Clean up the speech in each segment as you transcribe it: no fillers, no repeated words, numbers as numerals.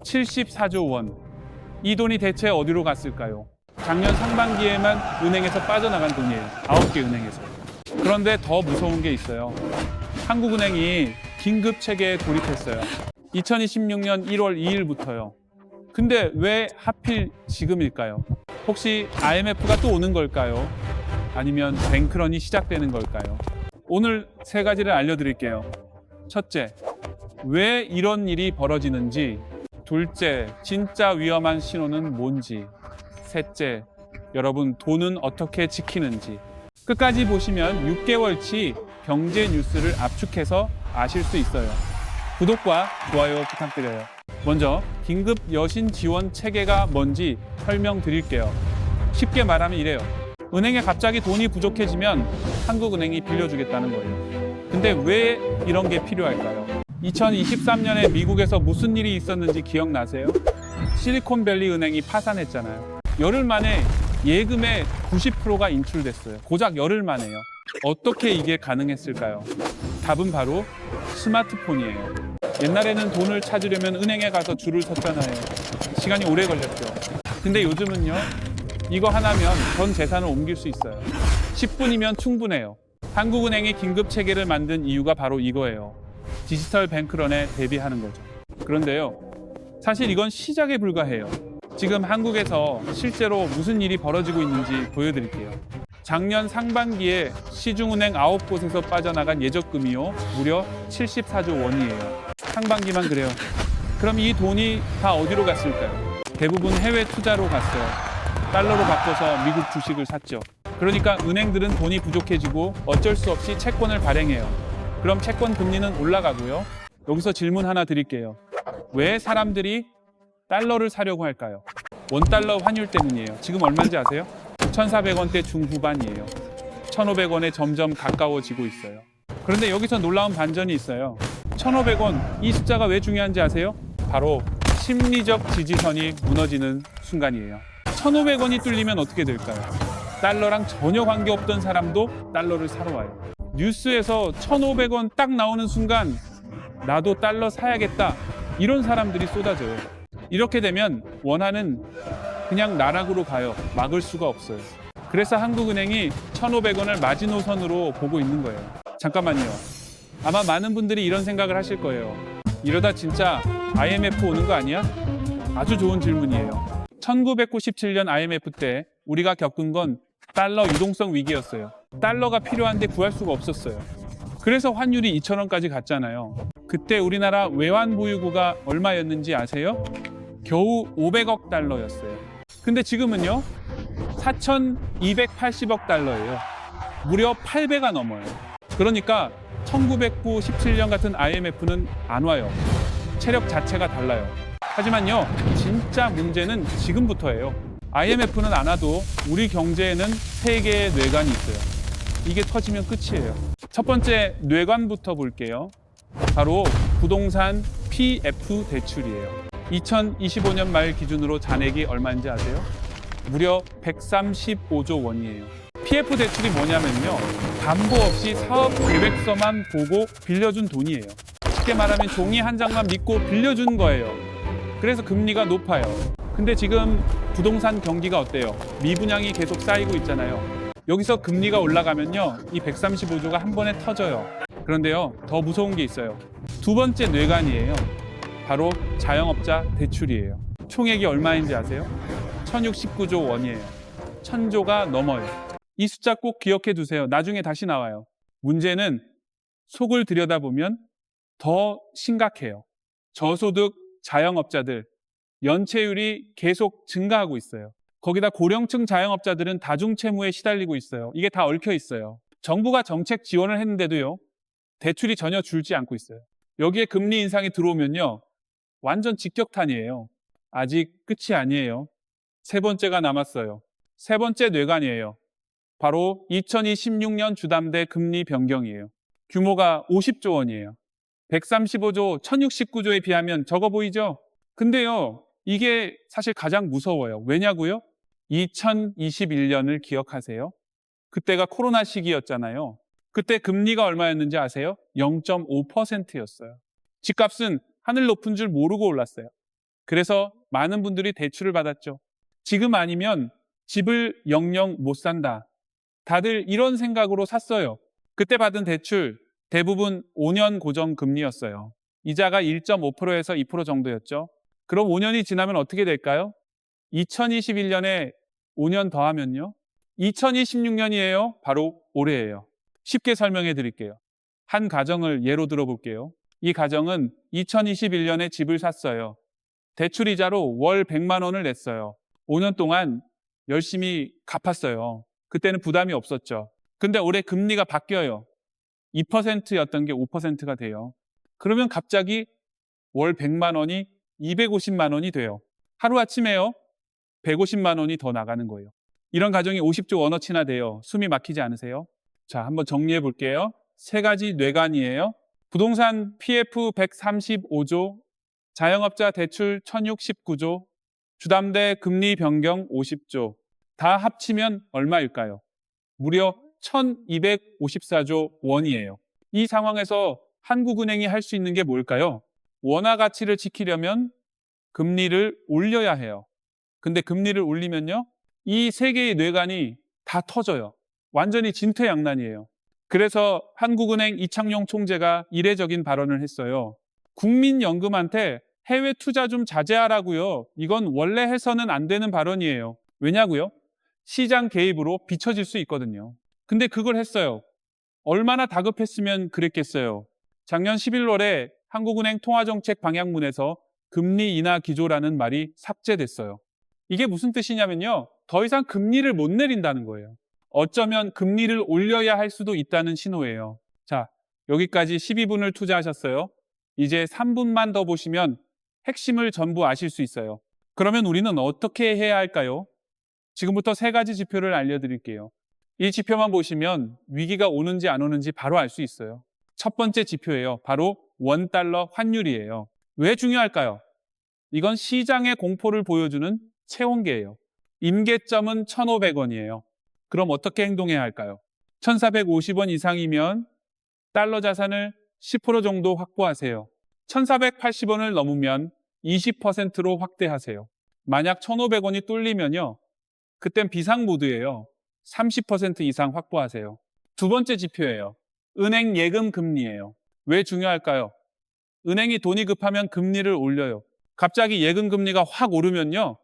74조 원. 이 돈이 대체 어디로 갔을까요? 작년 상반기에만 은행에서 빠져나간 돈이에요. 9개 은행에서. 그런데 더 무서운 게 있어요. 한국은행이 긴급 체계에 돌입했어요. 2026년 1월 2일부터요. 근데 왜 하필 지금일까요? 혹시 IMF가 또 오는 걸까요? 아니면 뱅크런이 시작되는 걸까요? 오늘 세 가지를 알려드릴게요. 첫째, 왜 이런 일이 벌어지는지. 둘째, 진짜 위험한 신호는 뭔지. 셋째, 여러분 돈은 어떻게 지키는지. 끝까지 보시면 6개월치 경제 뉴스를 압축해서 아실 수 있어요. 구독과 좋아요 부탁드려요. 먼저 긴급 여신 지원 체계가 뭔지 설명드릴게요. 쉽게 말하면 이래요. 은행에 갑자기 돈이 부족해지면 한국은행이 빌려주겠다는 거예요. 근데 왜 이런 게 필요할까요? 2023년에 미국에서 무슨 일이 있었는지 기억나세요? 실리콘밸리 은행이 파산했잖아요. 열흘 만에 예금의 90%가 인출됐어요. 고작 열흘 만에요. 어떻게 이게 가능했을까요? 답은 바로 스마트폰이에요. 옛날에는 돈을 찾으려면 은행에 가서 줄을 섰잖아요. 시간이 오래 걸렸죠. 근데 요즘은요, 이거 하나면 전 재산을 옮길 수 있어요. 10분이면 충분해요. 한국은행이 긴급 체계를 만든 이유가 바로 이거예요. 디지털 뱅크런에 대비하는 거죠. 그런데요, 사실 이건 시작에 불과해요. 지금 한국에서 실제로 무슨 일이 벌어지고 있는지 보여드릴게요. 작년 상반기에 시중은행 9곳에서 빠져나간 예적금이요, 무려 74조 원이에요. 상반기만 그래요. 그럼 이 돈이 다 어디로 갔을까요? 대부분 해외 투자로 갔어요. 달러로 바꿔서 미국 주식을 샀죠. 그러니까 은행들은 돈이 부족해지고 어쩔 수 없이 채권을 발행해요. 그럼 채권 금리는 올라가고요. 여기서 질문 하나 드릴게요. 왜 사람들이 달러를 사려고 할까요? 원달러 환율 때문이에요. 지금 얼마인지 아세요? 1,400원대 중후반이에요. 1,500원에 점점 가까워지고 있어요. 그런데 여기서 놀라운 반전이 있어요. 1,500원, 이 숫자가 왜 중요한지 아세요? 바로 심리적 지지선이 무너지는 순간이에요. 1,500원이 뚫리면 어떻게 될까요? 달러랑 전혀 관계없던 사람도 달러를 사러 와요. 뉴스에서 1,500원 딱 나오는 순간 나도 달러 사야겠다, 이런 사람들이 쏟아져요. 이렇게 되면 원화는 그냥 나락으로 가요. 막을 수가 없어요. 그래서 한국은행이 1,500원을 마지노선으로 보고 있는 거예요. 잠깐만요. 아마 많은 분들이 이런 생각을 하실 거예요. 이러다 진짜 IMF 오는 거 아니야? 아주 좋은 질문이에요. 1997년 IMF 때 우리가 겪은 건 달러 유동성 위기였어요. 달러가 필요한데 구할 수가 없었어요. 그래서 환율이 2,000원까지 갔잖아요. 그때 우리나라 외환 보유고가 얼마였는지 아세요? 겨우 500억 달러였어요. 근데 지금은요, 4,280억 달러예요. 무려 8배가 넘어요. 그러니까 1997년 같은 IMF는 안 와요. 체력 자체가 달라요. 하지만요, 진짜 문제는 지금부터예요. IMF는 안 와도 우리 경제에는 세 개의 뇌관이 있어요. 이게 터지면 끝이에요. 첫 번째 뇌관부터 볼게요. 바로 부동산 PF 대출이에요. 2025년 말 기준으로 잔액이 얼마인지 아세요? 무려 135조 원이에요. PF 대출이 뭐냐면요, 담보 없이 사업 계획서만 보고 빌려준 돈이에요. 쉽게 말하면 종이 한 장만 믿고 빌려준 거예요. 그래서 금리가 높아요. 근데 지금 부동산 경기가 어때요? 미분양이 계속 쌓이고 있잖아요. 여기서 금리가 올라가면요, 이 135조가 한 번에 터져요. 그런데요, 더 무서운 게 있어요. 두 번째 뇌관이에요. 바로 자영업자 대출이에요. 총액이 얼마인지 아세요? 1,069조 원이에요. 1,000조가 넘어요. 이 숫자 꼭 기억해 두세요. 나중에 다시 나와요. 문제는 속을 들여다보면 더 심각해요. 저소득 자영업자들, 연체율이 계속 증가하고 있어요. 거기다 고령층 자영업자들은 다중채무에 시달리고 있어요. 이게 다 얽혀 있어요. 정부가 정책 지원을 했는데도요, 대출이 전혀 줄지 않고 있어요. 여기에 금리 인상이 들어오면요, 완전 직격탄이에요. 아직 끝이 아니에요. 세 번째가 남았어요. 세 번째 뇌관이에요. 바로 2026년 주담대 금리 변경이에요. 규모가 50조 원이에요. 135조, 1069조에 비하면 적어 보이죠? 근데요, 이게 사실 가장 무서워요. 왜냐고요? 2021년을 기억하세요? 그때가 코로나 시기였잖아요. 그때 금리가 얼마였는지 아세요? 0.5%였어요. 집값은 하늘 높은 줄 모르고 올랐어요. 그래서 많은 분들이 대출을 받았죠. 지금 아니면 집을 영영 못 산다. 다들 이런 생각으로 샀어요. 그때 받은 대출 대부분 5년 고정 금리였어요. 이자가 1.5%에서 2% 정도였죠. 그럼 5년이 지나면 어떻게 될까요? 2021년에 5년 더하면요. 2026년이에요. 바로 올해예요. 쉽게 설명해 드릴게요. 한 가정을 예로 들어볼게요. 이 가정은 2021년에 집을 샀어요. 대출이자로 월 100만 원을 냈어요. 5년 동안 열심히 갚았어요. 그때는 부담이 없었죠. 근데 올해 금리가 바뀌어요. 2%였던 게 5%가 돼요. 그러면 갑자기 월 100만 원이 250만 원이 돼요. 하루아침에요. 150만 원이 더 나가는 거예요. 이런 가정이 50조 원어치나 돼요. 숨이 막히지 않으세요? 자, 한번 정리해 볼게요. 세 가지 뇌관이에요. 부동산 PF 135조, 자영업자 대출 1069조, 주담대 금리 변경 50조. 다 합치면 얼마일까요? 무려 1254조 원이에요. 이 상황에서 한국은행이 할 수 있는 게 뭘까요? 원화 가치를 지키려면 금리를 올려야 해요. 근데 금리를 올리면요, 이 세 개의 뇌관이 다 터져요. 완전히 진퇴양난이에요. 그래서 한국은행 이창용 총재가 이례적인 발언을 했어요. 국민연금한테 해외 투자 좀 자제하라고요. 이건 원래 해서는 안 되는 발언이에요. 왜냐고요? 시장 개입으로 비춰질 수 있거든요. 근데 그걸 했어요. 얼마나 다급했으면 그랬겠어요. 작년 11월에 한국은행 통화정책 방향문에서 금리 인하 기조라는 말이 삭제됐어요. 이게 무슨 뜻이냐면요. 더 이상 금리를 못 내린다는 거예요. 어쩌면 금리를 올려야 할 수도 있다는 신호예요. 자, 여기까지 12분을 투자하셨어요. 이제 3분만 더 보시면 핵심을 전부 아실 수 있어요. 그러면 우리는 어떻게 해야 할까요? 지금부터 세 가지 지표를 알려드릴게요. 이 지표만 보시면 위기가 오는지 안 오는지 바로 알 수 있어요. 첫 번째 지표예요. 바로 원달러 환율이에요. 왜 중요할까요? 이건 시장의 공포를 보여주는 체온계예요. 임계점은 1,500원이에요. 그럼 어떻게 행동해야 할까요? 1,450원 이상이면 달러 자산을 10% 정도 확보하세요. 1,480원을 넘으면 20%로 확대하세요. 만약 1,500원이 뚫리면요. 그땐 비상모드예요. 30% 이상 확보하세요. 두 번째 지표예요. 은행 예금 금리예요. 왜 중요할까요? 은행이 돈이 급하면 금리를 올려요. 갑자기 예금 금리가 확 오르면요.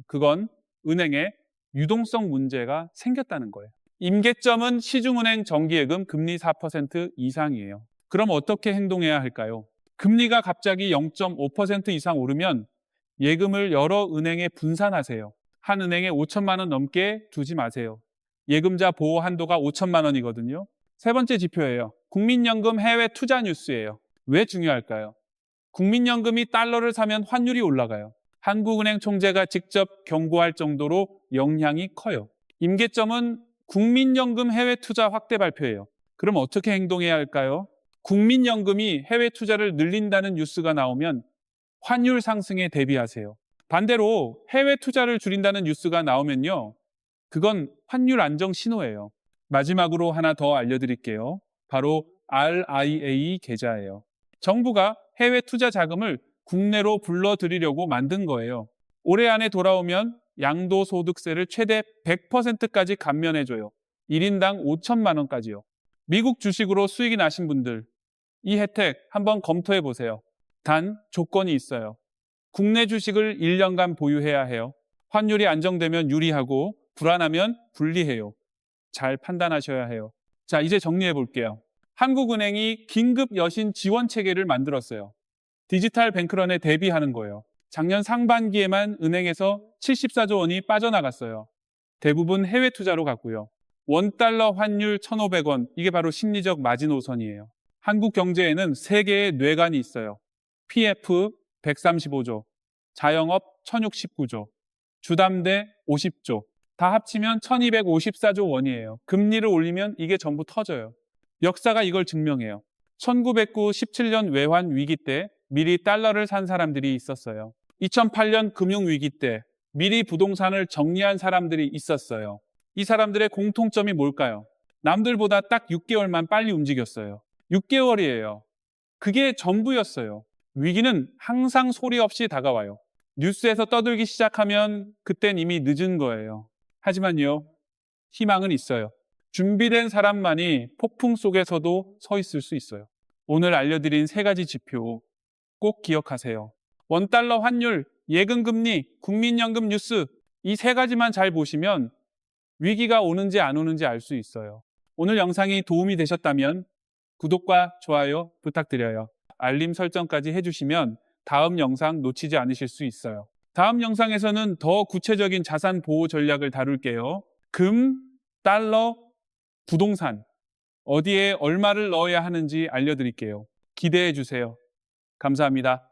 그건 은행에 유동성 문제가 생겼다는 거예요. 임계점은 시중은행 정기예금 금리 4% 이상이에요. 그럼 어떻게 행동해야 할까요? 금리가 갑자기 0.5% 이상 오르면 예금을 여러 은행에 분산하세요. 한 은행에 5천만 원 넘게 두지 마세요. 예금자 보호 한도가 5천만 원이거든요. 세 번째 지표예요. 국민연금 해외 투자 뉴스예요. 왜 중요할까요? 국민연금이 달러를 사면 환율이 올라가요. 한국은행 총재가 직접 경고할 정도로 영향이 커요. 임계점은 국민연금 해외 투자 확대 발표예요. 그럼 어떻게 행동해야 할까요? 국민연금이 해외 투자를 늘린다는 뉴스가 나오면 환율 상승에 대비하세요. 반대로 해외 투자를 줄인다는 뉴스가 나오면요. 그건 환율 안정 신호예요. 마지막으로 하나 더 알려드릴게요. 바로 RIA 계좌예요. 정부가 해외 투자 자금을 국내로 불러들이려고 만든 거예요. 올해 안에 돌아오면 양도소득세를 최대 100%까지 감면해줘요. 1인당 5천만 원까지요. 미국 주식으로 수익이 나신 분들, 이 혜택 한번 검토해 보세요. 단 조건이 있어요. 국내 주식을 1년간 보유해야 해요. 환율이 안정되면 유리하고 불안하면 불리해요. 잘 판단하셔야 해요. 자, 이제 정리해 볼게요. 한국은행이 긴급 여신 지원 체계를 만들었어요. 디지털 뱅크런에 대비하는 거예요. 작년 상반기에만 은행에서 74조 원이 빠져나갔어요. 대부분 해외 투자로 갔고요. 원달러 환율 1,500원, 이게 바로 심리적 마지노선이에요. 한국 경제에는 세 개의 뇌관이 있어요. PF 135조, 자영업 1,069조, 주담대 50조, 다 합치면 1,254조 원이에요. 금리를 올리면 이게 전부 터져요. 역사가 이걸 증명해요. 1909, 17년 외환 위기 때 미리 달러를 산 사람들이 있었어요. 2008년 금융위기 때 미리 부동산을 정리한 사람들이 있었어요. 이 사람들의 공통점이 뭘까요? 남들보다 딱 6개월만 빨리 움직였어요. 6개월이에요. 그게 전부였어요. 위기는 항상 소리 없이 다가와요. 뉴스에서 떠들기 시작하면 그땐 이미 늦은 거예요. 하지만요, 희망은 있어요. 준비된 사람만이 폭풍 속에서도 서 있을 수 있어요. 오늘 알려드린 세 가지 지표 꼭 기억하세요. 원달러 환율, 예금금리, 국민연금 뉴스 이 세 가지만 잘 보시면 위기가 오는지 안 오는지 알 수 있어요. 오늘 영상이 도움이 되셨다면 구독과 좋아요 부탁드려요. 알림 설정까지 해주시면 다음 영상 놓치지 않으실 수 있어요. 다음 영상에서는 더 구체적인 자산 보호 전략을 다룰게요. 금, 달러, 부동산 어디에 얼마를 넣어야 하는지 알려드릴게요. 기대해 주세요. 감사합니다.